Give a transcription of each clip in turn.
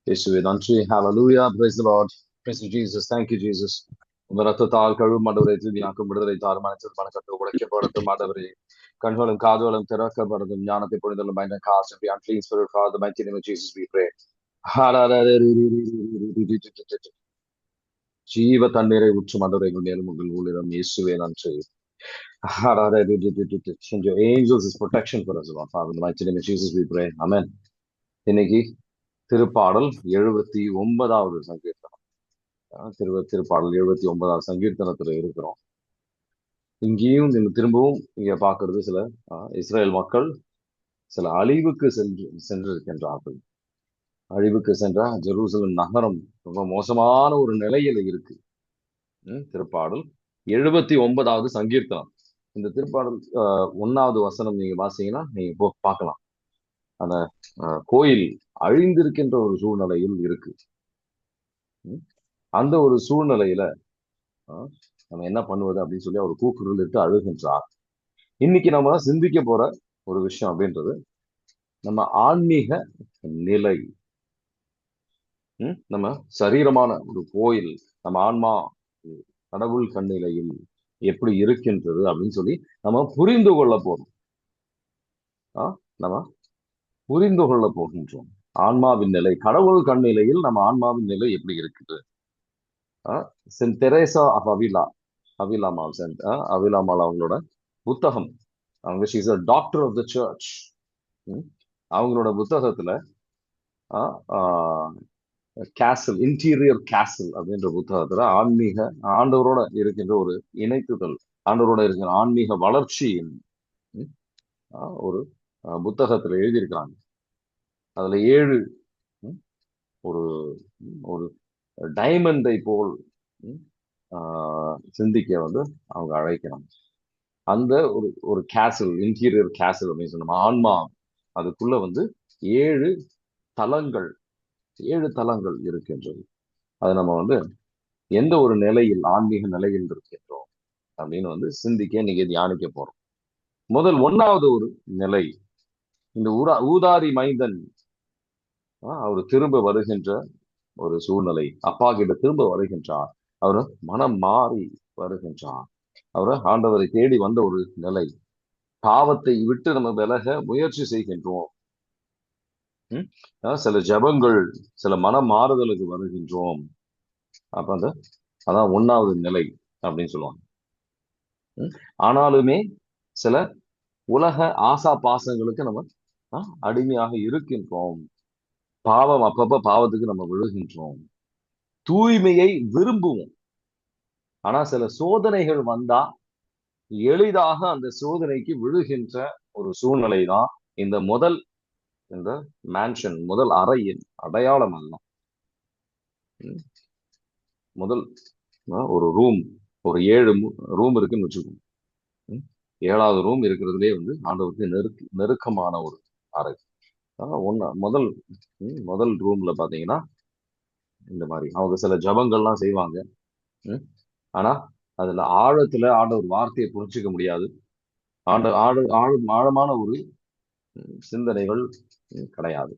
இயேசுவே நன்றி. ஹalleluya. Praise the Lord. Praise you, Jesus. Thank you, Jesus. உங்க ரத்தத்தால் கழுவும் ஆண்டவரே, தூய்மையாக்கும் விடுதலை தாரும், மனச்சல் மனக்கட்டு உடைக்கப்படுத்தும் ஆண்டவரே, கண்களும் காதுகளும் திறக்கப்படுதும், ஞானத்தை பொழிந்தலும் பயந்த cast and be unclean spirit, Father, the mighty name of Jesus we pray. ஜீவ தண்ணீரை ஊற்றும் ஆண்டவரே, எங்கள் மேலும் உங்கள் ஊழியம் இயேசுவே நன்றி. Send your angels is protection for us, Lord. Father, in the mighty name of Jesus we pray. Amen. இன்னைக்கு திருப்பாடல் 79வது சங்கீர்த்தனம். திருப்பாடல் 79வது சங்கீர்த்தனத்துல இருக்கிறோம். இங்கேயும் திரும்பவும் இங்க பாக்குறது சில இஸ்ரேல் மக்கள் சில அழிவுக்கு சென்றிருக்கின்றார்கள். அழிவுக்கு சென்ற ஜெருசலம் நகரம் ரொம்ப மோசமான ஒரு நிலையில இருக்கு. திருப்பாடல் 79வது சங்கீர்த்தனம். இந்த திருப்பாடல் 1வது வசனம் நீங்க வாசிங்கன்னா நீங்க பார்க்கலாம். அந்த கோயில் அழிந்திருக்கின்ற ஒரு சூழ்நிலையில் இருக்கு. அந்த ஒரு சூழ்நிலையில நம்ம என்ன பண்ணுவது அப்படின்னு சொல்லி அவர் கூக்குரல் இட்டு அழுகின்றார். இன்னைக்கு நம்ம சிந்திக்க போற ஒரு விஷயம் அப்படின்றது நம்ம ஆன்மீக நிலை. நம்ம சரீரமான ஒரு கோயில் நம்ம ஆன்மா கடவுள் கண்ணிலையில் எப்படி இருக்கின்றது அப்படின்னு சொல்லி நம்ம புரிந்து கொள்ள போறோம். நம்ம புரிந்து கொள்ள போகின்றோம் ஆன்மாவின் நிலை. கடவுள் கண்ணிலையில் நம்ம ஆன்மாவின் நிலை எப்படி இருக்குது. சென்ட் தெரேசா ஆஃப் அவிலாமால் அவிலாமால் அவங்களோட புத்தகம், அவங்க she's a doctor of the church. அவங்களோட புத்தகத்துல கேசல், இன்டீரியர் கேசல் அப்படின்ற புத்தகத்துல ஆன்மீக ஆண்டவரோட இருக்கின்ற ஒரு இணைத்துதல், ஆண்டவரோட இருக்கிற ஆன்மீக வளர்ச்சியின் ஒரு புத்தகத்துல எழுதியிருக்கிறாங்க. அதுல 7 ஒரு ஒரு டைமண்டை போல் சிந்திக்க அவங்க அழைக்கிறாங்க. அந்த ஒரு கேசல், இன்டீரியர் கேசல் அப்படின்னு சொன்னோம். ஆன்மா அதுக்குள்ள 7 தலங்கள் 7 தலங்கள் இருக்கின்றது. அது நம்ம எந்த ஒரு நிலையில், ஆன்மீக நிலையில் இருக்கின்றோம் அப்படின்னு சிந்திக்க இன்னைக்கு தியானிக்க போறோம். முதல் 1வது ஒரு நிலை, இந்த ஊதாரி மைந்தன் அவர் திரும்ப வருகின்ற ஒரு சூழ்நிலை. அப்பா கிட்ட திரும்ப வருகின்றார். அவர் மனம் மாறி வருகின்றார். அவர் ஆண்டவரை தேடி வந்த ஒரு நிலை. பாவத்தை விட்டு நம்ம விலக முயற்சி செய்கின்றோம். சில ஜபங்கள், சில மன மாறுதலுக்கு வருகின்றோம். அப்ப அதான் 1வது நிலை அப்படின்னு சொல்லுவாங்க. ஆனாலுமே சில உலக ஆசா பாசங்களுக்கு நம்ம அடிமையாக இருக்கின்றோம். பாவம், அப்பப்ப பாவத்துக்கு நம்ம விழுகின்றோம். தூய்மையை விரும்புவோம். ஆனா சில சோதனைகள் வந்தா எளிதாக அந்த சோதனைக்கு விழுகின்ற ஒரு சூழ்நிலை தான் இந்த மேன்ஷன், முதல் அறையின் அடையாளம் அல்ல. முதல் ஒரு ரூம், ஒரு 7 ரூம் இருக்குன்னு வச்சுக்கோங்க. 7வது ரூம் இருக்கிறதுலே ஆண்டவருக்கு நெருக்கமான ஒரு அறை. முதல் ரூம்ல பாத்தீங்கன்னா இந்த மாதிரி அவங்க சில ஜபங்கள்லாம் செய்வாங்க. ஆனா அதுல ஆழத்துல ஆண்டவர் வார்த்தையை புரிஞ்சுக்க முடியாது. ஆழமான ஒரு சிந்தனைகள் கிடையாது.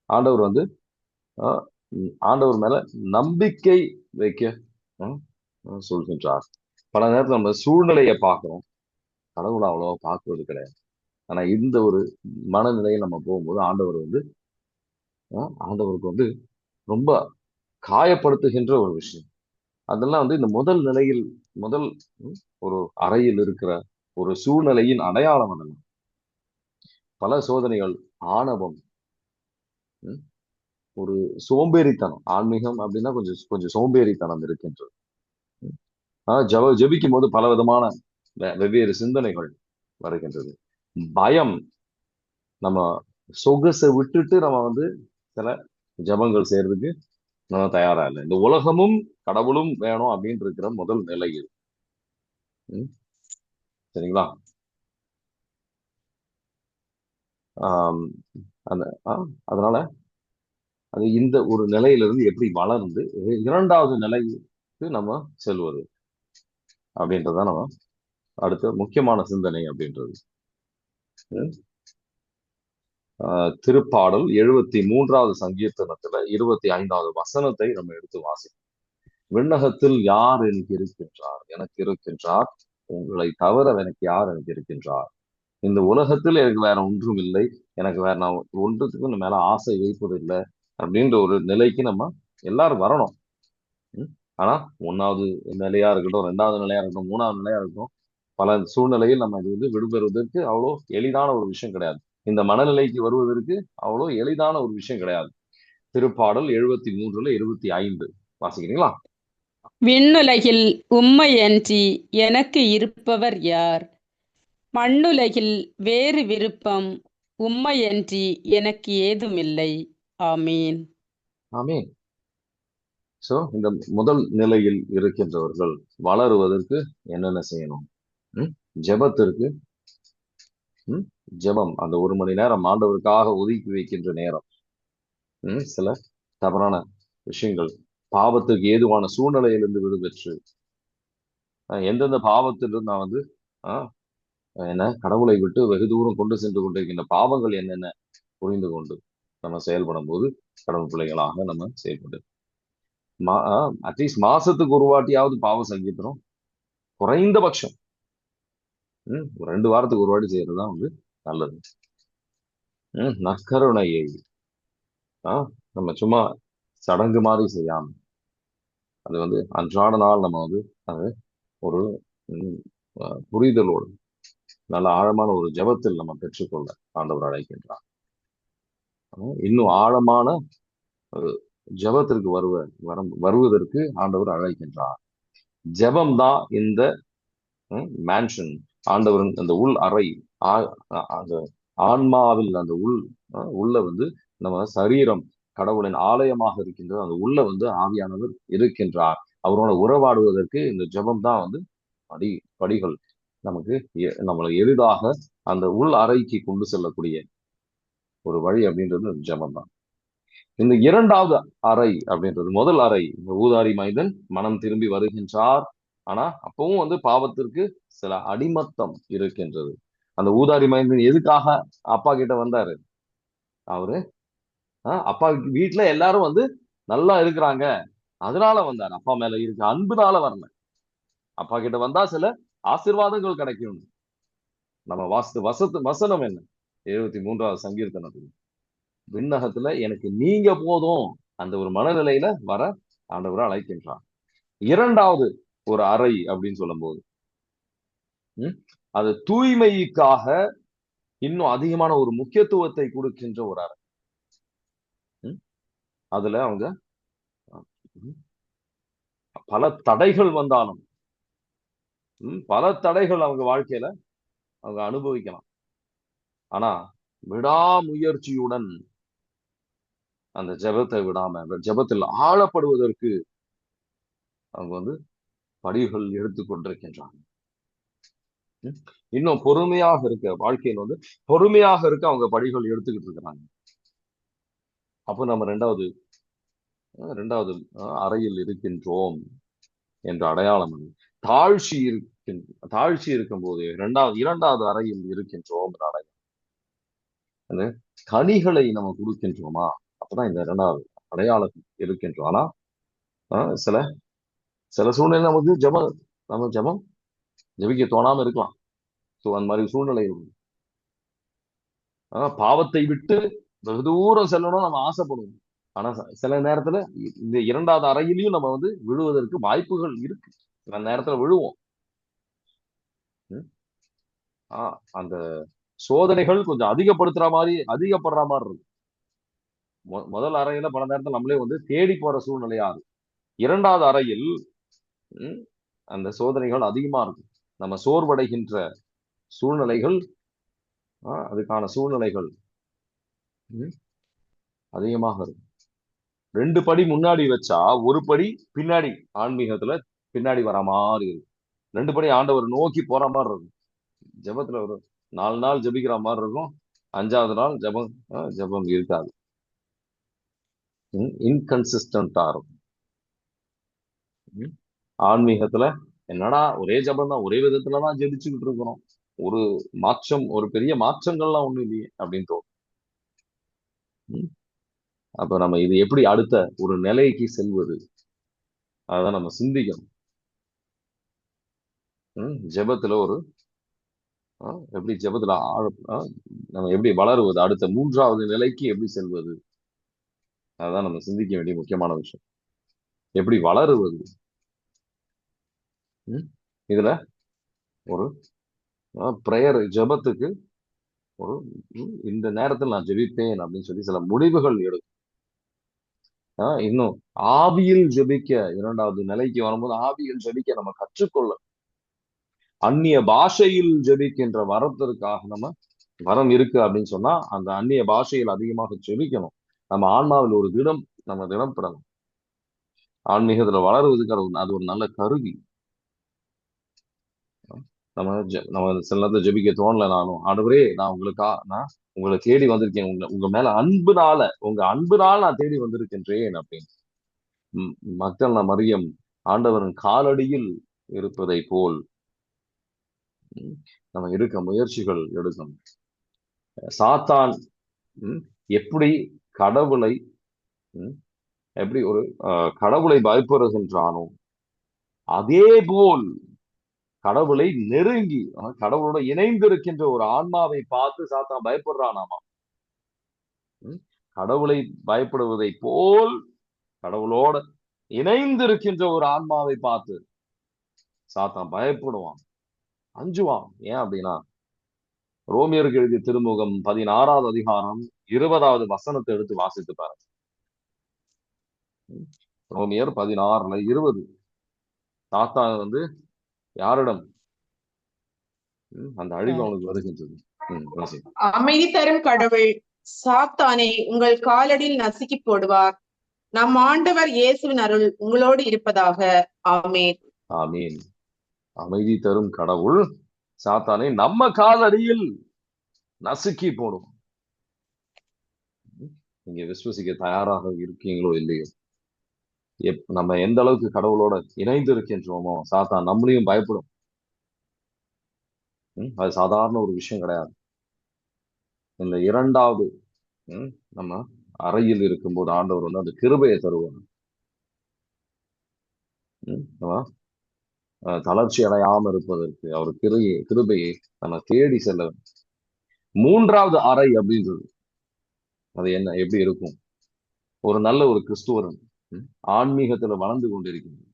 ஆண்டவர் ஆண்டவர் மேல நம்பிக்கை வைக்க சொல்கின்றார். பல நேரத்துல நம்ம சூழ்நிலையை பார்க்கிறோம், கடவுளை அவ்வளவா பார்க்கறது கிடையாது. ஆனா இந்த ஒரு மனநிலையை நம்ம போகும்போது ஆண்டவருக்கு ரொம்ப காயப்படுத்துகின்ற ஒரு விஷயம். அதெல்லாம் இந்த முதல் நிலையில், முதல் ஒரு அறையில் இருக்கிற ஒரு சூழ்நிலையின் அடையாளம் அதெல்லாம். பல சோதனைகள், ஆணவம், ஒரு சோம்பேறித்தனம். ஆன்மீகம் அப்படின்னா கொஞ்சம் சோம்பேறித்தனம் இருக்கின்றது. ஜபிக்கும் போது பல விதமான வெவ்வேறு சிந்தனைகள் வருகின்றது. பயம், நம்ம சொகுசை விட்டுட்டு நம்ம சில ஜபங்கள் செய்யறதுக்கு நம்ம தயாரா இல்லை. இந்த உலகமும் கடவுளும் வேணும் அப்படின்னு இருக்கிற முதல் நிலை இது. சரிங்களா? அதனால அது இந்த ஒரு நிலையிலிருந்து எப்படி வளர்ந்து 2வது நிலைக்கு நம்ம செல்வது அப்படின்றதான் நம்ம அடுத்த முக்கியமான சிந்தனை அப்படின்றது. திருப்பாடல் 73வது சங்கீர்த்தனத்துல 25வது வசனத்தை நம்ம எடுத்து வாசிப்போம். விண்ணகத்தில் யார் எனக்கு இருக்கின்றார்? எனக்கு இருக்கின்றார். உங்களை தவிர எனக்கு யார் எனக்கு இருக்கின்றார்? இந்த உலகத்தில் எனக்கு வேற ஒன்றும் இல்லை. எனக்கு வேற நான் ஒன்றுத்துக்கும் மேல ஆசை வைப்பதில்லை அப்படின்ற ஒரு நிலைக்கு நம்ம எல்லாரும் வரணும். ம். ஆனா 1வது நிலையா இருக்கட்டும், 2வது நிலையா இருக்கட்டும், 3வது நிலையா இருக்கட்டும், பல சூழ்நிலையில் நம்ம இது விடுபெறுவதற்கு அவ்வளோ எளிதான ஒரு விஷயம் கிடையாது. இந்த மனநிலைக்கு வருவதற்கு அவ்வளோ எளிதான ஒரு விஷயம் கிடையாது. திருப்பாடல் 73ல 25 வாசிக்கிறீங்களா? விண்ணுலகில் உம்மையன்றி எனக்கு இருப்பவர் யார்? மண்ணுலகில் வேறு விருப்பம் உம்மையன்றி எனக்கு ஏதுமில்லை. ஆமீன். ஆமென். சோ இந்த முதல் நிலையில் இருக்கின்றவர்கள் வளருவதற்கு என்னென்ன செய்யணும்? ஜெபத்திற்கு ஜெபம் அந்த 1 மணி நேரம் ஆண்டவருக்காக ஒதுக்கி வைக்கின்ற நேரம். சில தவறான விஷயங்கள், பாவத்துக்கு ஏதுவான சூழ்நிலையிலிருந்து விடுபெற்று எந்தெந்த பாவத்திலிருந்து நான் ஆஹ் என்ன கடவுளை விட்டு வெகு தூரம் கொண்டு சென்று கொண்டிருக்கின்ற பாவங்கள் என்னென்ன புரிந்து கொண்டு நம்ம செயல்படும் போது கடவுள் பிள்ளைகளாக நம்ம செயல்பட்டு அட்லீஸ்ட் மாசத்துக்கு ஒரு வாட்டியாவது பாவம் சங்கீதம் குறைந்தபட்சம் 2 வாரத்துக்கு ஒரு வாட்டி செய்யறதுதான் நல்லது. நற்கருணையை நம்ம சும்மா சடங்கு மாதிரி செய்யாம அது அன்றாட நாள் நம்ம அது ஒரு புரிதலோடு நல்ல ஆழமான ஒரு ஜெபத்தில் நம்ம பெற்றுக்கொள்ள ஆண்டவர் அழைக்கின்றார். இன்னும் ஆழமான ஒரு ஜெபத்திற்கு வருவதற்கு ஆண்டவர் அழைக்கின்றார். ஜெபம் தான் இந்த மேன்ஷன், ஆண்டவரின் அந்த உள் அறை, அந்த ஆன்மாவில் அந்த உள்ள நம்ம சரீரம் கடவுளின் ஆலயமாக இருக்கின்றது. அந்த உள்ள ஆவியானவர் இருக்கின்றார். அவரோட உறவாடுவதற்கு இந்த ஜெபம் தான் படிகள் நமக்கு நம்மளை எளிதாக அந்த உள் அறைக்கு கொண்டு செல்லக்கூடிய ஒரு வழி அப்படின்றது ஜெபம் தான். இந்த 2வது அறை அப்படின்றது, முதல் அறை ஊதாரி மைந்தன் மனம் திரும்பி வருகின்றார். ஆனா அப்பவும் பாவத்திற்கு சில அடிமத்தம் இருக்கின்றது. அந்த ஊதாரி மைந்தன் எதுக்காக அப்பா கிட்ட வந்தாரு? அவரு அப்பா வீட்டுல எல்லாரும் நல்லா இருக்கிறாங்க, அதனால வந்தாரு. அப்பா மேல இருக்க அன்புனால வரல. அப்பா கிட்ட வந்தா சில ஆசீர்வாதங்கள் கிடைக்கும். நம்ம வசனம் என்ன? 73வது சங்கீர்த்தனத்துல விண்ணகத்துல எனக்கு நீங்க போதும் அந்த ஒரு மனநிலையில வர ஆண்டவரை அழைக்கின்றார். 2வது ஒரு அறை அப்படின்னு சொல்லும் போது அது தூய்மைக்காக இன்னும் அதிகமான ஒரு முக்கியத்துவத்தை கொடுக்கின்ற ஒரு அறை. அதுல அவங்க பல தடைகள் வந்தாலும் பல தடைகள் அவங்க வாழ்க்கையில அவங்க அனுபவிக்கலாம். ஆனா விடாமுயற்சியுடன் அந்த ஜெபத்தை விடாம அந்த ஜெபத்தில் ஆழப்படுவதற்கு அவங்க படிகள் எடுத்துக்கொண்டிருக்கின்றாங்க. இன்னும் பொறுமையாக இருக்க வாழ்க்கையில் பொறுமையாக இருக்க அவங்க படிகள் எடுத்துக்கிட்டு இருக்கிறாங்க. அப்போ நம்ம 2வது அறையில் இருக்கின்றோம் என்ற அடையாளம். தாழ்ச்சி இருக்கும் போது 2வது அறையில் இருக்கின்றோம் அடையாளம். அந்த கனிகளை நம்ம கொடுக்கின்றோமா? அப்பதான் இந்த 2வது அடையாளம் இருக்கின்றோம். ஆனா சில சில சூழ்நிலை நமக்கு நம்ம ஜெபிக்க தோணாம இருக்கலாம். அந்த மாதிரி சூழ்நிலை பாவத்தை விட்டு வெகு தூரம் செல்லணும் நம்ம ஆசைப்படுவோம். ஆனா சில நேரத்துல இந்த 2வது அறையிலையும் நம்ம விழுவதற்கு வாய்ப்புகள் இருக்கு. சில நேரத்துல விழுவோம். அந்த சோதனைகள் கொஞ்சம் அதிகப்படுற மாதிரி இருக்கும். முதல் அறையில பல நேரத்துல நம்மளே தேடி போற சூழ்நிலையா இருக்கும். 2வது அறையில் அந்த சோதனைகள் அதிகமா இருக்கும். நம்ம சோர்வடைகின்ற சூழ்நிலைகள், அதுக்கான சூழ்நிலைகள் அதிகமாக இருக்கும். 2 படி முன்னாடி வச்சா 1 படி பின்னாடி, ஆன்மீகத்துல பின்னாடி வர மாதிரி இருக்கும். 2 படி ஆண்டவர் நோக்கி போற மாதிரி இருக்கும். ஜெபத்துல ஒரு 4 நாள் ஜெபிக்கிற மாதிரி இருக்கும். 5வது நாள் ஜெபம் இருக்காது. இன்கன்சிஸ்டன்டா இருக்கும். ஆன்மீகத்துல என்னடா ஒரே ஜெபம் தான், ஒரே விதத்துலதான் ஜெபிச்சுக்கிட்டு இருக்கிறோம், ஒரு பெரிய மாற்றங்கள்லாம் ஒண்ணும் இல்லையே அப்படின்னு தோணும். ம். அப்ப நம்ம இது எப்படி அடுத்த ஒரு நிலைக்கு செல்வது, அதான் நம்ம சிந்திக்கணும். ஜெபத்துல ஒரு எப்படி ஜெபத்துல நம்ம எப்படி வளருவது, அடுத்த 3வது நிலைக்கு எப்படி செல்வது, அதான் நம்ம சிந்திக்க வேண்டிய முக்கியமான விஷயம். எப்படி வளருவது. இதுல ஒரு பிரேயர், ஜெபத்துக்கு ஒரு இந்த நேரத்தில் நான் ஜெபிப்பேன் அப்படின்னு சொல்லி சில முடிவுகள் எடுக்கும். இன்னும் ஆவியில் ஜெபிக்க 2வது நிலைக்கு வரும்போது ஆவியில் ஜெபிக்க நம்ம கற்றுக்கொள்ள, அந்நிய பாஷையில் ஜெபிக்கின்ற வரத்திற்காக நம்ம வரம் இருக்கு அப்படின்னு சொன்னா அந்த அந்நிய பாஷையில் அதிகமாக ஜெபிக்கணும். நம்ம ஆன்மாவில் ஒரு நம்ம திடம்படணும். ஆன்மீகத்துல வளருவதுக்கு அது ஒரு நல்ல கருவி. நம்ம சில நேரத்துல ஜெபிக்க தோணலனாலும், ஆண்டவரே நான் உங்களை தேடி வந்திருக்கேன், உங்க மேல உங்க அன்புனால நான் தேடி வந்திருக்கின்றேன் அப்படின்னு. மக்கள் மரியம் ஆண்டவரின் காலடியில் இருப்பதை போல் நம்ம இருக்க முயற்சிகள் எடுக்கணும். சாத்தான் எப்படி கடவுளை எப்படி ஒரு கடவுளை பயப்படுகின்றானோ அதே போல் கடவுளை நெருங்கி கடவுளோட இணைந்திருக்கின்ற ஒரு ஆன்மாவை பார்த்து சாத்தான் பயப்படுறானாமா. கடவுளை பயப்படுவதை போல் கடவுளோட இணைந்திருக்கின்ற ஒரு ஆன்மாவை பார்த்து சாத்தான் பயப்படுவான், அஞ்சுவான். ஏன் அப்படின்னா ரோமியருக்கு எழுதிய திருமுகம் 16வது அதிகாரம் 20வது வசனத்தை எடுத்து வாசித்து பாருங்க. ரோமியர் 16:20. சாத்தான் யாரிடம் அந்த அழிவு அவனுக்கு வருகின்றது. அமைதி தரும் கடவுள் சாத்தானை உங்கள் காலடியில் நசுக்கி போடுவார். நம் ஆண்டவர் இயேசுவின் அருள் உங்களோடு இருப்பதாக. ஆமேன். ஆமீன். அமைதி தரும் கடவுள் சாத்தானை நம்ம காலடியில் நசுக்கி போடும். நீங்க விசுவசிக்க தயாராக இருக்கீங்களோ இல்லையோ, நம்ம எந்த அளவுக்கு கடவுளோட இணைந்து இருக்கின்றோமோ சாத்தான் நம்மளையும் பயப்படும். அது சாதாரண ஒரு விஷயம் கிடையாது. இந்த 2வது நம்ம அறையில் இருக்கும்போது ஆண்டவர் அந்த கிருபையை தருவார். தளர்ச்சி அடையாம இருப்பதற்கு அவர் கிருபையை நம்ம தேடி செல்ல. 3வது அறை அப்படின்றது அது என்ன, எப்படி இருக்கும்? ஒரு நல்ல ஒரு கிறிஸ்துவரன் ஆன்மீகத்துல வளர்ந்து கொண்டிருக்கின்றது,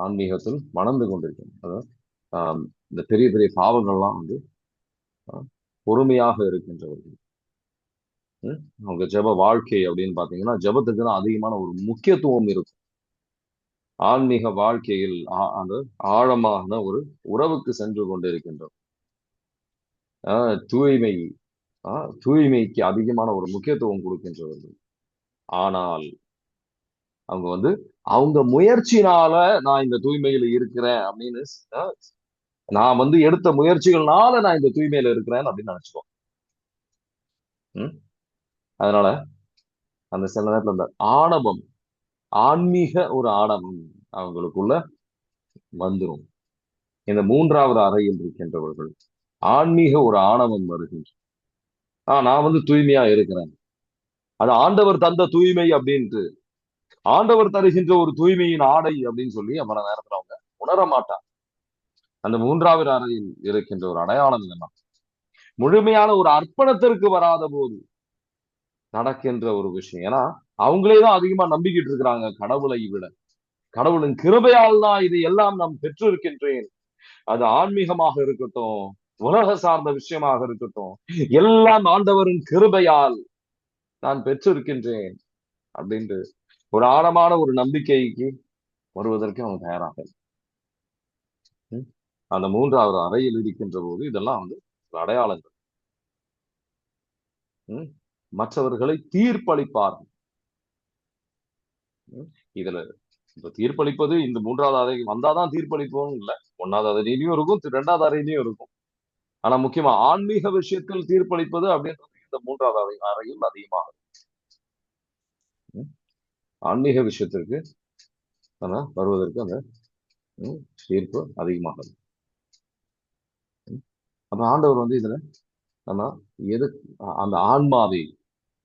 ஆன்மீகத்தில் வளர்ந்து கொண்டிருக்கின்றது. இந்த பெரிய பெரிய பாவங்கள்லாம் பொறுமையாக இருக்கின்றவர்கள். அவங்க ஜெப வாழ்க்கை அப்படின்னு பாத்தீங்கன்னா ஜெபத்துக்கு தான் அதிகமான ஒரு முக்கியத்துவம் இருக்கும். ஆன்மீக வாழ்க்கையில் அந்த ஆழமான ஒரு உறவுக்கு சென்று கொண்டிருக்கின்றோம். தூய்மைக்கு அதிகமான ஒரு முக்கியத்துவம் கொடுக்கின்றவர்கள். ஆனால் அவங்க அவங்க முயற்சினால நான் இந்த தூய்மையில இருக்கிறேன் அப்படின்னு, நான் எடுத்த முயற்சிகள்னால நான் இந்த தூய்மையில இருக்கிறேன் அப்படின்னு நினைச்சுக்கோ. அதனால அந்த சில நேரத்துல அந்த ஆணவம், ஆன்மீக ஒரு ஆணவம் அவங்களுக்குள்ள வந்துடும். இந்த 3வது அறையில் இருக்கின்றவர்கள் ஆன்மீக ஒரு ஆணவம் வருகின்ற, நான் தூய்மையா இருக்கிறேன், அது ஆண்டவர் தந்த தூய்மை அப்படின்ட்டு, ஆண்டவர் தருகின்ற ஒரு தூய்மையின் ஆடை அப்படின்னு சொல்லி பல நேரத்துல அவங்க உணர மாட்டாங்க. அந்த 3வது அறையில் இருக்கின்ற ஒரு அடையாளம் என்னன்னா, முழுமையான ஒரு அர்ப்பணத்திற்கு வராத போது நடக்கின்ற ஒரு விஷயம். ஏன்னா அவங்களேதான் அதிகமா நம்பிக்கிட்டு இருக்கிறாங்க கடவுளை விட. கடவுளின் கிருபையால் தான் இது எல்லாம் நாம் பெற்றிருக்கின்றேன், அது ஆன்மீகமாக இருக்கட்டும், உலக சார்ந்த விஷயமாக இருக்கட்டும், எல்லாம் ஆண்டவரின் கிருபையால் நான் பெற்றிருக்கின்றேன் அப்படின்ட்டு ஒரு ஆழமான ஒரு நம்பிக்கைக்கு வருவதற்கு அவங்க தயாராக. அந்த 3வது அறையில் இருக்கின்ற போது இதெல்லாம் அடையாளங்கள். மற்றவர்களை தீர்ப்பளிப்பார்கள். இதுல இப்ப தீர்ப்பளிப்பது இந்த 3வது அறை வந்தாதான் தீர்ப்பளிப்போம் இல்ல, 1வது அறையிலையும் இருக்கும், 2வது அறையிலையும் இருக்கும். ஆனா முக்கியமா ஆன்மீக விஷயத்தில் தீர்ப்பளிப்பது அப்படின்றது இந்த 3வது அறையில் அதிகமாக. ஆன்மீக விஷயத்திற்கு நம்ம வருவதற்கு அந்த தீர்ப்பு அதிகமாக. அப்ப ஆண்டவர் இதுல நம்ம எது அந்த ஆன்மாவை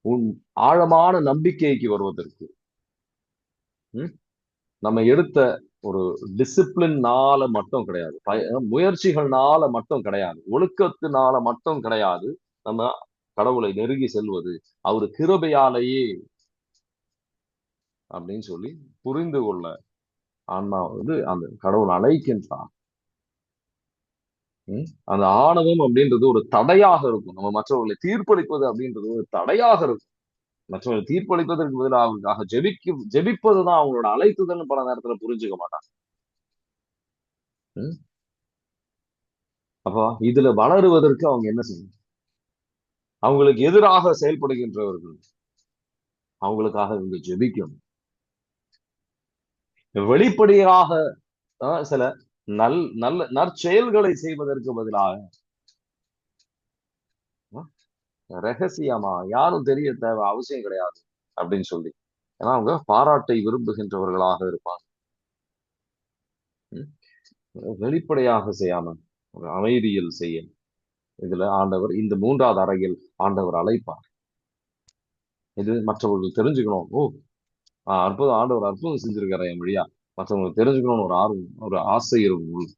உன் ஆழமான நம்பிக்கைக்கு வருவதற்கு நம்ம எடுத்த ஒரு டிசிப்ளின்னால மட்டும் கிடையாது, முயற்சிகள்னால மட்டும் கிடையாது, ஒழுக்கத்தினால மட்டும் கிடையாது நம்ம கடவுளை நெருங்கி செல்வது, அவரு கிருபையாலேயே அப்படின்னு சொல்லி புரிந்து கொள்ள ஆன்மா அந்த கடவுள் அழைக்கின்றான். அந்த ஆணவம் அப்படின்றது ஒரு தடையாக இருக்கும். நம்ம மற்றவர்களை தீர்ப்பளிப்பது அப்படின்றது ஒரு தடையாக இருக்கும். மற்றவர்களை தீர்ப்பளிப்பதற்கு பதிலாக அவங்களுக்காக ஜெபிப்பதுதான் அவங்களோட அழைத்துதல்னு பல நேரத்துல புரிஞ்சுக்க மாட்டாங்க. அப்போ இதுல வளருவதற்கு அவங்க என்ன செய்யணும்? அவங்களுக்கு எதிராக செயல்படுகின்றவர்கள் அவங்களுக்காக இவங்க ஜெபிக்கணும். வெளிப்படையாக சில நல்ல நற்செயல்களை செய்வதற்கு பதிலாக ரகசியமா யாரும் தெரிய தேவை அவசியம் கிடையாது அப்படின்னு சொல்லி, ஏன்னா அவங்க பாராட்டை விரும்புகின்றவர்களாக இருப்பாங்க. வெளிப்படையாக செய்யாம ஒரு அமைதியில் செய்ய இதுல ஆண்டவர் இந்த 3வது அறையில் ஆண்டவர் அழைப்பார். இது மற்றவர்கள் தெரிஞ்சுக்கணும். ஓ அற்புதம், ஆண்டவர் அற்புதம் செஞ்சிருக்காரு என் வழியா, மற்றவங்களுக்கு தெரிஞ்சுக்கணும்னு ஒரு ஆர்வம், ஒரு ஆசை இருக்கும்.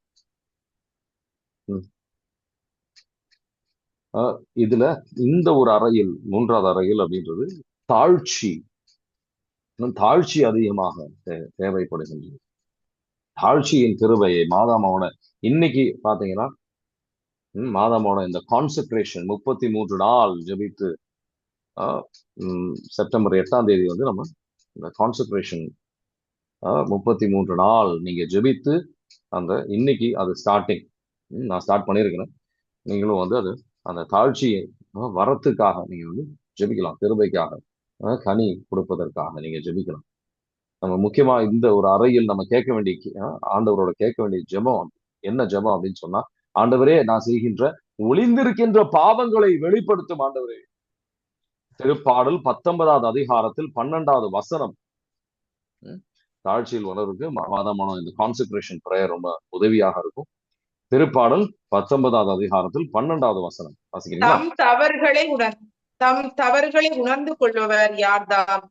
இதுல இந்த ஒரு அறையில் 3வது அறையில் அப்படின்றது தாழ்ச்சி அதிகமாக தேவைப்படுகின்றது. தாழ்ச்சியின் கிருபையை மாதாமாவோட இன்னைக்கு பாத்தீங்கன்னா மாதாமாவோட இந்த கான்சென்ட்ரேஷன் 33 நாள் ஜெபித்து செப்டம்பர் 8ஆம் தேதி நம்ம இந்த கான்சென்ட்ரேஷன் 33 நாள் நீங்க ஜெபித்து இன்னைக்கு அது ஸ்டார்டிங், நான் ஸ்டார்ட் பண்ணியிருக்கிறேன். நீங்களும் அது அந்த தாழ்ச்சியை வரத்துக்காக நீங்க ஜெபிக்கலாம். கிருபைக்காக கனி கொடுப்பதற்காக நீங்க ஜெபிக்கலாம். நம்ம முக்கியமா இந்த ஒரு அறையில் நம்ம கேட்க வேண்டிய ஆண்டவரோட கேட்க வேண்டிய ஜெபம் என்ன ஜெபம் அப்படின்னு சொன்னா, ஆண்டவரே நான் செய்கின்ற ஒளிந்திருக்கின்ற பாவங்களை வெளிப்படுத்தும் ஆண்டவரே. திருப்பாடல் 19வது அதிகாரத்தில் 12வது வசனம். தாழ்ச்சியில் வளருக்கு மாதமான இந்த கான்சென்ட்ரேஷன் பிரேயர் ரொம்ப உதவியாக இருக்கும். திருப்பாடல் 19வது அதிகாரத்தில் 12வது வசனம் வாசிக்கிறீங்களா? தம் தவறுகளை உணர்ந்து கொள்பவர் யார்தாம்?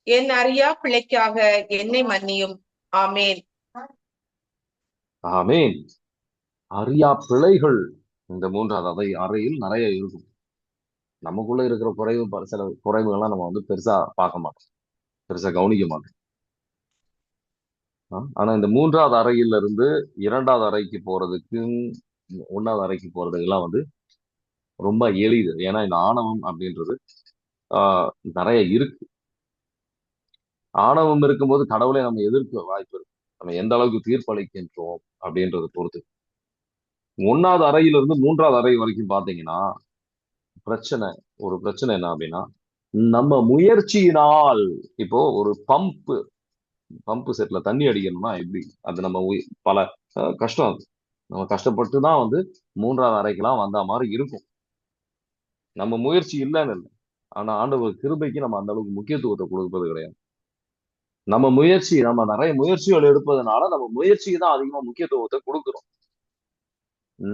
என் அறியா பிழைக்காக என்னை மன்னியும். ஆமேன். ஆமேன். அறியா பிழைகள் இந்த 3வது அறையில் நிறைய இருக்கும். நமக்குள்ள இருக்கிற சில குறைவுகள்லாம் நம்ம பெருசா பார்க்க மாட்டோம், பெருசா கவனிக்க மாட்டோம். ஆனா இந்த 3வது அறையில இருந்து 2வது அறைக்கு போறதுக்கு 1வது அறைக்கு போறதுக்கெல்லாம் ரொம்ப எளிது. ஏன்னா இந்த ஆணவம் அப்படின்றது நிறைய இருக்கு. ஆணவம் இருக்கும்போது கடவுளை நம்ம எதிர்க்க வாய்ப்பு இருக்கு. நம்ம எந்த அளவுக்கு தீர்ப்பளிக்கின்றோம் அப்படின்றத பொறுத்து. 1வது அறையிலிருந்து 3வது அறை வரைக்கும் பாத்தீங்கன்னா ஒரு பிரச்சனை என்ன அப்படின்னா, நம்ம முயற்சியினால் இப்போ ஒரு பம்பு செட்ல தண்ணி அடிக்கணும்னா எப்படி, அது நம்ம பல கஷ்டம், அது நம்ம கஷ்டப்பட்டு தான் 3வது அறைக்கெல்லாம் வந்த மாதிரி இருக்கும். நம்ம முயற்சி இல்லைன்னு இல்லை, ஆனா ஆண்டவர் கிருபைக்கு நம்ம அந்த அளவுக்கு முக்கியத்துவத்தை கொடுப்பது கிடையாது. நம்ம நிறைய முயற்சிகள் எடுப்பதனால நம்ம முயற்சிக்கு தான் அதிகமா முக்கியத்துவத்தை கொடுக்கிறோம்.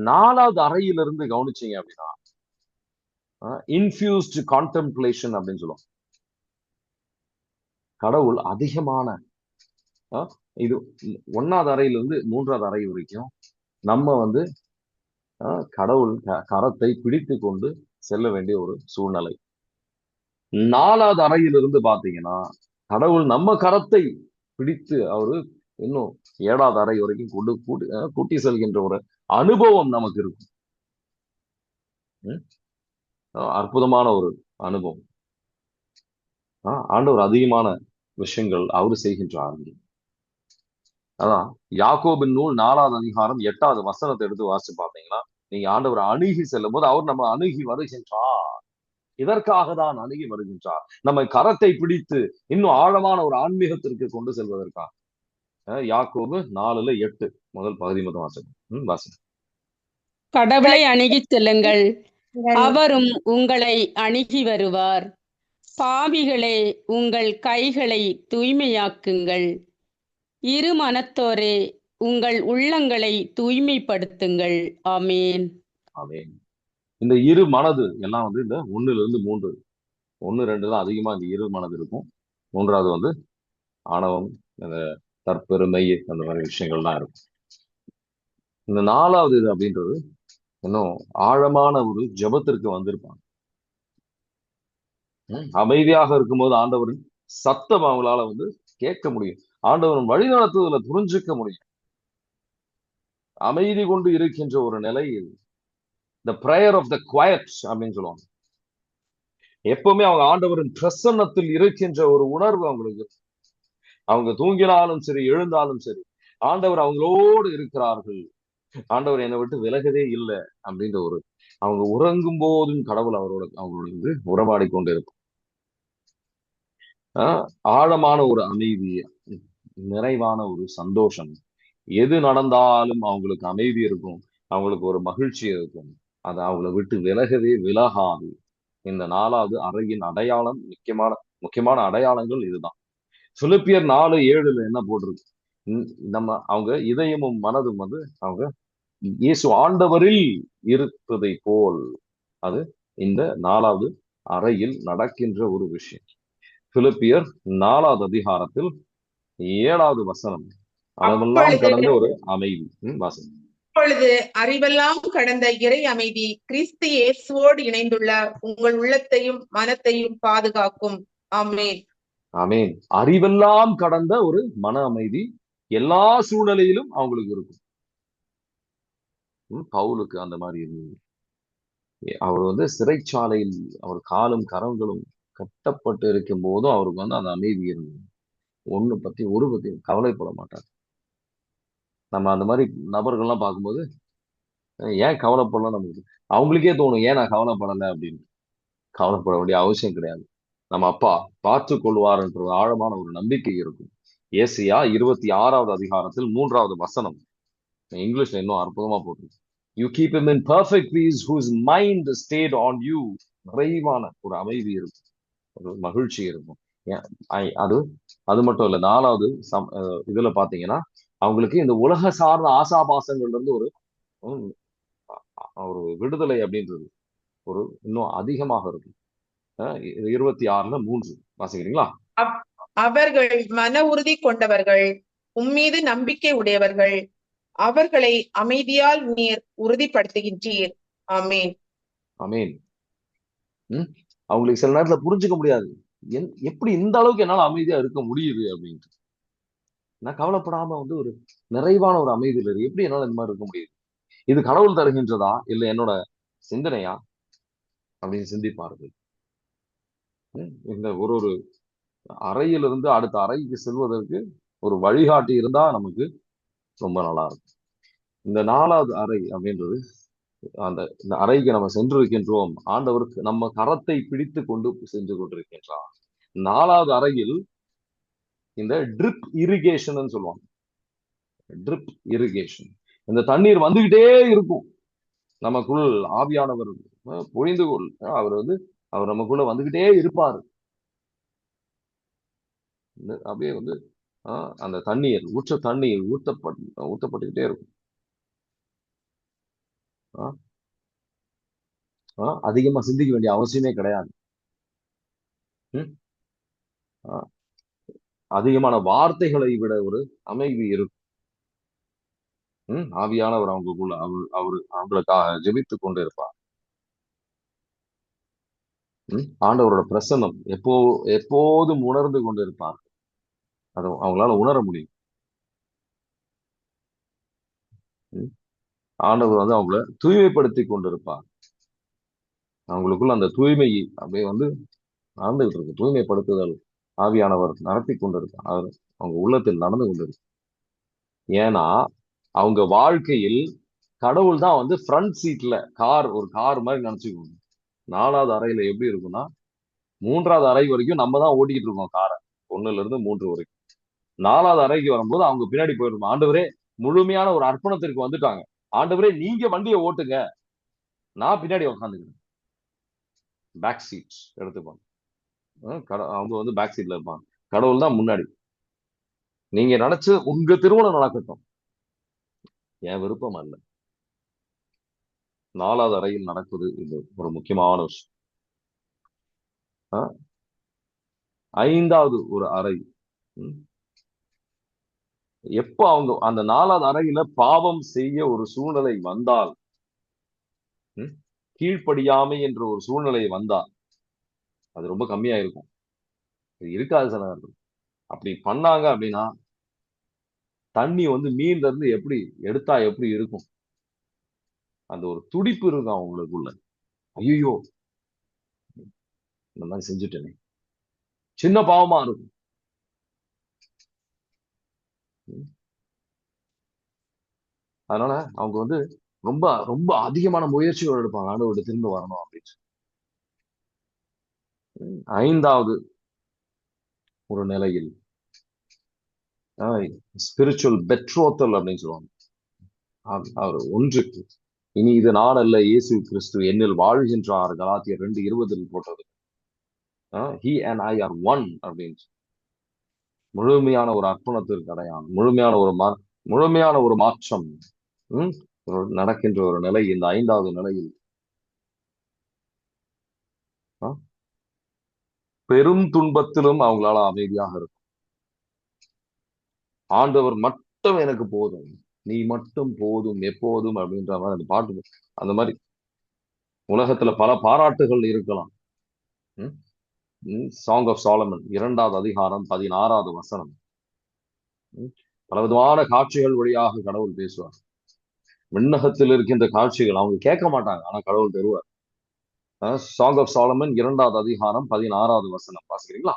4வது அறையிலிருந்து கவனிச்சீங்க அப்படின்னா இன்ஃபியூஸ்ட் கான்டெம்ப்ளேஷன் அப்படின்னு சொல்லுவோம். கடவுள் அதிகமான இது 1வது அறையிலிருந்து 3வது அறை வரைக்கும் நம்ம கடவுள் கரத்தை பிடித்து கொண்டு செல்ல வேண்டிய ஒரு சூழ்நிலை. 4வது அறையிலிருந்து பாத்தீங்கன்னா கடவுள் நம்ம கரத்தை பிடித்து அவரு இன்னும் 7வது அறை வரைக்கும் கூட்டி செல்கின்ற ஒரு அனுபவம் நமக்கு இருக்கும். அற்புதமான ஒரு அனுபவம். ஆண்டவர் அதிகமான விஷயங்கள் அவரு செய்கின்றார். அதான் யாக்கோபின் நூல் 4வது அதிகாரம் 8வது வசனத்தை எடுத்து வாசிச்சு பார்த்தீங்கன்னா, நீங்க ஆண்டவர் அணுகி செல்லும் போது அவர் நம்ம அணுகி வருகின்றார். இதற்காக தான் அணுகி வருகின்றார், நம்ம கரத்தை பிடித்து இன்னும் ஆழமான ஒரு ஆன்மீகத்திற்கு கொண்டு செல்வதற்காக. யாக்கோபு 4:8 முதல் பகுதி முதல் வாசகம். கடவுளை அணுகி செல்லுங்கள், அவரும் உங்களை அணுகி வருவார். பாவிகளே, உங்கள் கைகளை தூய்மையாக்குங்கள். இரு மனத்தோரே, உங்கள் உள்ளங்களை தூய்மைப்படுத்துங்கள். ஆமேன். ஆமேன். இந்த இரு மனது எல்லாம் வந்து இந்த 1 to 3, 1, 2 தான் அதிகமா இந்த இரு மனது இருக்கும். 3வது வந்து ஆணவம், அந்த தற்பெருமை, அந்த மாதிரி விஷயங்கள்லாம் இருக்கும். இந்த 4வது இது அப்படின்றது இன்னும் ஆழமான ஒரு ஜெபத்திற்கு வந்திருப்பாங்க. அமைதியாக இருக்கும்போது ஆண்டவரின் சத்தம் அவங்களால வந்து கேட்க முடியும். ஆண்டவரின் வழிநடத்துதல புரிஞ்சுக்க முடியும். அமைதி கொண்டு இருக்கின்ற ஒரு நிலை இது. The prayer of the quiet அப்படின்னு சொல்லுவாங்க. எப்பவுமே அவங்க ஆண்டவரின் பிரசன்னத்தில் இருக்கின்ற ஒரு உணர்வு அவங்களுக்கு. அவங்க தூங்கினாலும் சரி, எழுந்தாலும் சரி, ஆண்டவர் அவங்களோடு இருக்கிறார்கள். ஆண்டவர் என்னை விட்டு விலகதே இல்லை அப்படின்ற ஒரு, அவங்க உறங்கும் போதும் கடவுள் அவங்களோட வந்து உறவாடி கொண்டு இருக்கும். ஆழமான ஒரு அமைதி, நிறைவான ஒரு சந்தோஷம். எது நடந்தாலும் அவங்களுக்கு அமைதி இருக்கும், அவங்களுக்கு ஒரு மகிழ்ச்சி இருக்கும். அது அவங்கள விட்டு விலகவே விலகாது. இந்த 4வது அறையின் அடையாளம், முக்கியமான அடையாளங்கள் இதுதான். பிலிப்பியர் 4:7 என்ன போட்டிருக்கு? அவங்க இதயமும் மனதும் வந்து அவங்க இயேசு ஆண்டவரில் இருப்பதை போல், அது இந்த 4வது அறையில் நடக்கின்ற ஒரு விஷயம். பிலிப்பியர் 4வது அதிகாரத்தில் 7வது வசனம். அளவெல்லாம் கடந்த ஒரு அமைதி. வாசனம். அப்பொழுது அறிவெல்லாம் கடந்த இறை அமைதி கிறிஸ்து இயேசுவோடு இணைந்துள்ள உங்கள் உள்ளத்தையும் மனத்தையும் பாதுகாக்கும். ஆமென். ஆமென். அறிவெல்லாம் கடந்த ஒரு மன அமைதி எல்லா சூழ்நிலையிலும் அவங்களுக்கு இருக்கும். பவுலுக்கு அந்த மாதிரி இருந்தது. அவர் வந்து சிறைச்சாலையில் அவர் காலும் கரங்களும் கட்டப்பட்டு இருக்கும் போதும் அவருக்கு வந்து அந்த அமைதி இருந்தது. ஒரு பத்தி கவலைப்பட மாட்டார். நம்ம அந்த மாதிரி நபர்கள்லாம் பார்க்கும்போது ஏன் கவலைப்படலாம், நமக்கு அவங்களுக்கே தோணும் ஏன் நான் கவலைப்படலை அப்படின்னு. கவலைப்பட வேண்டிய அவசியம் கிடையாது. நம்ம அப்பா பார்த்து கொள்வார் என்ற ஒரு ஆழமான ஒரு நம்பிக்கை இருக்கும். ஏசியா 26வது அதிகாரத்தில் 3வது வசனம். இங்கிலீஷ்ல இன்னும் அற்புதமா போட்டு, you keep him in perfect peace whose mind stayed on you. நிறைவான ஒரு அமைதி இருக்கும், ஒரு மகிழ்ச்சி இருக்கும். அது அது மட்டும் இல்ல, 4வது இதுல பாத்தீங்கன்னா அவங்களுக்கு இந்த உலக சார்ந்த ஆசாபாசங்கள்ல இருந்து ஒரு ஒரு விடுதலை அப்படின்றது ஒரு இன்னும் அதிகமாக இருக்கும். 26:3 வாசிக்கிறீங்களா? அவர்கள் மன உறுதி கொண்டவர்கள், உம்மீது நம்பிக்கை உடையவர்கள், அவர்களை அமைதியால் நீர் உறுதிப்படுத்துகின்றீர். ஆமேன். ஆமேன். அவங்களுக்கு சில நேரத்துல புரிஞ்சுக்க முடியாது, எப்படி இந்த அளவுக்கு என்னால அமைதியா இருக்க முடியுது அப்படின்ட்டு. நான் கவலைப்படாம வந்து ஒரு நிறைவான ஒரு அமைதியில் இருக்கு, எப்படி என்னால இந்த மாதிரி இருக்க முடியுது? இது கடவுள் தருகின்றதா இல்ல என்னோட சிந்தனையா அப்படின்னு சிந்திப்பார்கள். இந்த ஒரு அறையிலிருந்து அடுத்த அறைக்கு செல்வதற்கு ஒரு வழிகாட்டி இருந்தா நமக்கு ரொம்ப நல்லா இருக்கும். இந்த 4வது அறை அப்படின்றது, இந்த அறைக்கு நம்ம சென்றிருக்கின்றோம், ஆண்டவருக்கு நம்ம கரத்தை பிடித்து கொண்டு சென்று கொண்டிருக்கின்றார். 4வது அறையில் இந்த ட்ரிப் இரிகேஷன் சொல்லுவாங்க. ட்ரிப் இரிகேஷன், இந்த தண்ணீர் வந்துகிட்டே இருக்கும் நமக்குள். ஆவியானவர் பொழிந்து கொள், அவர் நமக்குள்ள வந்துகிட்டே இருப்பாரு. அப்படியே வந்து அந்த தண்ணீர் ஊற்றப்பட்டுக்கிட்டே இருக்கும். அதிகமா சிந்திக்க வேண்டிய அவசியமே கிடையாது. அதிகமான வார்த்தைகளை விட ஒரு அமைதி இருக்கும். ஆவியானவர் அவங்களுக்குள்ள அவங்களுக்காக ஜெபித்துக் கொண்டு இருப்பார். ஆண்டவரோட பிரசன்னம் எப்போதும் உணர்ந்து கொண்டு இருப்பார். அது அவங்களால உணர முடியும். ஆண்டவர் வந்து அவங்கள தூய்மைப்படுத்தி கொண்டிருப்பார். அவங்களுக்குள்ள அந்த தூய்மை அப்படியே வந்து நடந்துகிட்டு இருக்கு. தூய்மைப்படுத்துதல் ஆவியானவர் நடத்தி கொண்டிருக்கார், அவங்க உள்ளத்தில் நடந்து கொண்டிருக்கு. ஏன்னா அவங்க வாழ்க்கையில் கடவுள் தான் வந்து ஃப்ரண்ட் சீட்ல, ஒரு கார் மாதிரி நினைச்சுக்கோங்க. 4வது அறையில எப்படி இருக்கும்னா, 3வது அறை வரைக்கும் நம்ம தான் ஓட்டிக்கிட்டு இருக்கோம் காரை, 1-3 வரைக்கும். 4வது அறைக்கு வரும்போது அவங்க பின்னாடி போயிருக்கோம். ஆண்டவரே, முழுமையான ஒரு அர்ப்பணத்திற்கு வந்துட்டாங்க. ஆண்டவரே நீங்க வண்டியை ஓட்டுங்க, நான் பின்னாடி உட்காந்துக்கிறேன். பேக் சீட் எடுத்துப்பாங்க. அவங்க வந்து பேக் சீட்ல இருப்பாங்க, கடவுள் தான் முன்னாடி. நீங்க நினைச்சு உங்க திருமணம் நடக்கட்டும், என் விருப்பம் அல்ல. 4வது அறையில் நடக்குது. இது ஒரு முக்கியமான விஷயம். 5வது ஒரு அறை. எப்ப அவங்க அந்த 4வது அறையில பாவம் செய்ய ஒரு சூழ்நிலை வந்தால், கீழ்ப்படியாமை என்ற ஒரு சூழ்நிலை வந்தால், அது ரொம்ப கம்மியா இருக்கும். இருக்காது சில நேரத்தில். அப்படி பண்ணாங்க அப்படின்னா, தண்ணி மீன்ல இருந்து எப்படி எடுத்தா எப்படி இருக்கும், அந்த ஒரு துடிப்பு இருக்கும் அவங்களுக்குள்ள. ஐயோ, இந்த மாதிரி செஞ்சுட்டேனே. சின்ன பாவமா இருக்கும். அதனால அவங்க ரொம்ப ரொம்ப அதிகமான முயற்சிகள் எடுப்பாங்க, ஆண்டவர்கிட்ட திரும்ப வரணும் அப்படின்னு. 5வது ஒரு நிலையில் ஸ்பிரிச்சுவல் பெட்ரோத்தல் அப்படின்னு சொல்லுவாங்க. அவர் ஒன்றுக்கு இனி இது நான் அல்ல, இயேசு கிறிஸ்து என்னில் வாழ்கின்றார். கலாத்தியர் 2:20 போட்டது. he and I are one அப்படின்னு. முழுமையான ஒரு அர்ப்பணத்திற்கு அடையாளம், முழுமையான ஒரு மாற்றம் நடக்கின்ற ஒரு நிலை இந்த 5வது நிலையில். பெரும் துன்பத்திலும் அவங்களால அமைதியாக இருக்கும். ஆண்டவர் மட்டும் எனக்கு போதும், நீ மட்டும் போதும் எப்போதும் அப்படின்ற மாதிரி அந்த பாட்டு. அந்த மாதிரி உலகத்துல பல பாராட்டுகள் இருக்கலாம். சாங் ஆஃப் சாலமன் 2வது அதிகாரம் 16வது வசனம். பலவிதமான காட்சிகள் வழியாக கடவுள் பேசுவார். விண்ணகத்தில் இருக்கின்ற காட்சிகள் அவங்க கேட்க மாட்டாங்க, ஆனா கடவுள் தருவார். சாங் ஆஃப் சாலமன் 2வது அதிகாரம் 16வது வசனம் வாசிக்கிறீங்களா?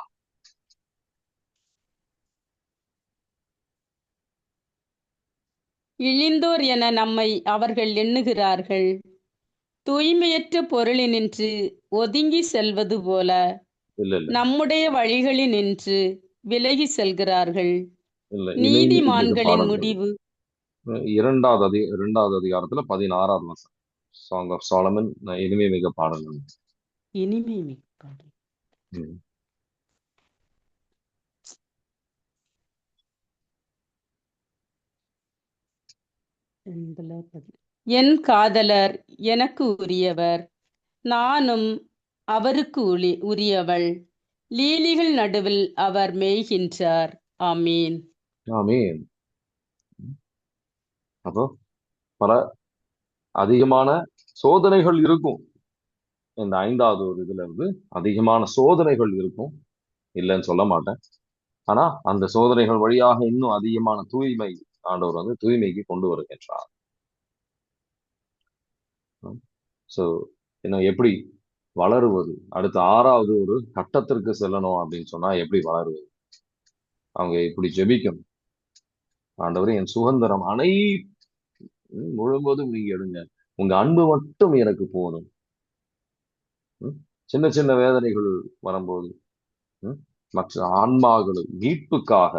இழிந்தோர் என நம்மை அவர்கள் எண்ணுகிறார்கள். தூய்மையற்ற பொருளினின்று ஒதுங்கி செல்வது போல நம்முடைய வழிகளினின்று விலகி செல்கிறார்கள். நீதிமான்களின் முடிவு. 2வது அதிகாரத்துல 16வது வசனம். சாங் ஆஃப் சாலமன் இனிமே மிக பாடல். இனிமே மிக பாடல். என் காதலர் எனக்கு உரியவர், நானும் அவருக்கு உரியவள். லீலிகள் நடுவில் அவர் மேய்கின்றார். ஆமீன். ஆமீன். அப்போ பல அதிகமான சோதனைகள் இருக்கும். இந்த 5வது ஒரு இதுல இருந்து அதிகமான சோதனைகள் இருக்கும், இல்லைன்னு சொல்ல மாட்டேன். ஆனா அந்த சோதனைகள் வழியாக இன்னும் அதிகமான தூய்மை ஆண்டவர் தூய்மைக்கு கொண்டு வருகின்றார். சோ இன்னும் எப்படி வளருவது, அடுத்த 6வது ஒரு கட்டத்திற்கு செல்லணும் அப்படின்னு சொன்னா எப்படி வளருவது? அவங்க இப்படி ஜெபிக்கணும். ஆண்டவரே, என் சுதந்திரம் முழுவதும் நீங்க எடுங்க, உங்க அன்பு மட்டும் எனக்கு போதும். சின்ன சின்ன வேதனைகள் வரும்போது மற்ற ஆன்மாக்களும் மீட்புக்காக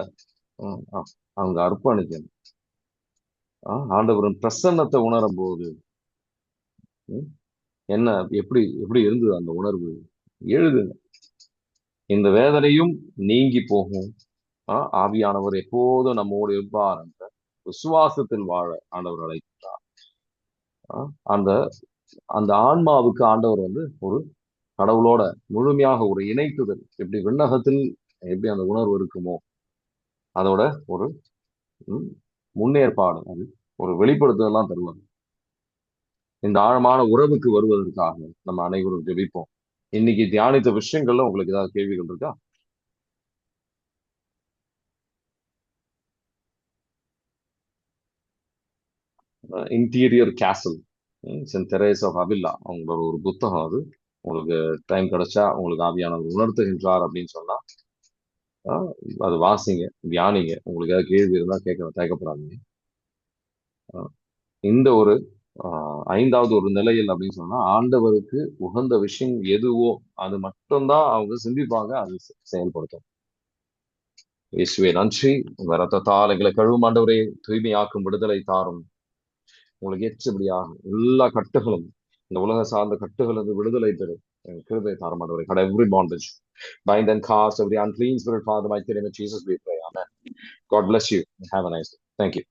அவங்க அர்ப்பணிக்கணும். ஆண்டவரின் பிரசன்னத்தை உணரும் போது என்ன எப்படி எப்படி இருந்தது அந்த உணர்வு எழுதுங்க. இந்த வேதனையும் நீங்கி போகும். ஆவியானவர் எப்போதும் நம்மோடு இருப்பார் என்ற விசுவாசத்தில் வாழ ஆண்டவர் அழைக்கிறார். அந்த அந்த ஆன்மாவுக்கு ஆண்டவர் ஒரு கடவுளோட முழுமையாக ஒரு இணைத்துதல், எப்படி விண்ணகத்தில் எப்படி அந்த உணர்வு இருக்குமோ அதோட ஒரு முன்னேற்பாடு, அது ஒரு வெளிப்படுத்துதெல்லாம் தருவாங்க. இந்த ஆழமான உறவுக்கு வருவதற்காக நம்ம அனைவரும் ஜெபிப்போம். இன்னைக்கு தியானித்த விஷயங்கள்ல உங்களுக்கு ஏதாவது கேள்விகள் இருக்கா? இன்டீரியர் கேசல், சென்ட் தெரேசா ஆஃப் அவில்லா, அவங்களோட ஒரு புத்தகம். அது உங்களுக்கு டைம் கிடைச்சா உங்களுக்கு ஆவியானவர் உணர்த்துகின்றார் அப்படின்னு சொன்னா அது வாசிங்க, தியானிங்க. உங்களுக்கு ஏதாவது கேள்வி இருந்தா கேட்கப்படாதீங்க. இந்த ஒரு 5வது ஒரு நிலையில் அப்படின்னு சொன்னா ஆண்டவருக்கு உகந்த விஷயம் எதுவோ அது மட்டும்தான் அவங்க சிந்திப்பாங்க, அது செயல்படுத்தும். இயேசுவே நன்றி, உங்க ரத்தத்தால் எங்களை கழுவும் ஆண்டவரே, தூய்மையாக்கும் விடுதலை தாரும். உங்களுக்கு ஏற்றபடியாக எல்லா கட்டுகளும், இந்த உலக சார்ந்த கட்டுகள் விடுதலை பெறும். கிருபை தாரும் ஆண்டவரே. Cut every bondage, bind and cast every unclean spirit, Father, mighty name of Jesus we pray. Amen. God bless you. Have a nice day. Thank you.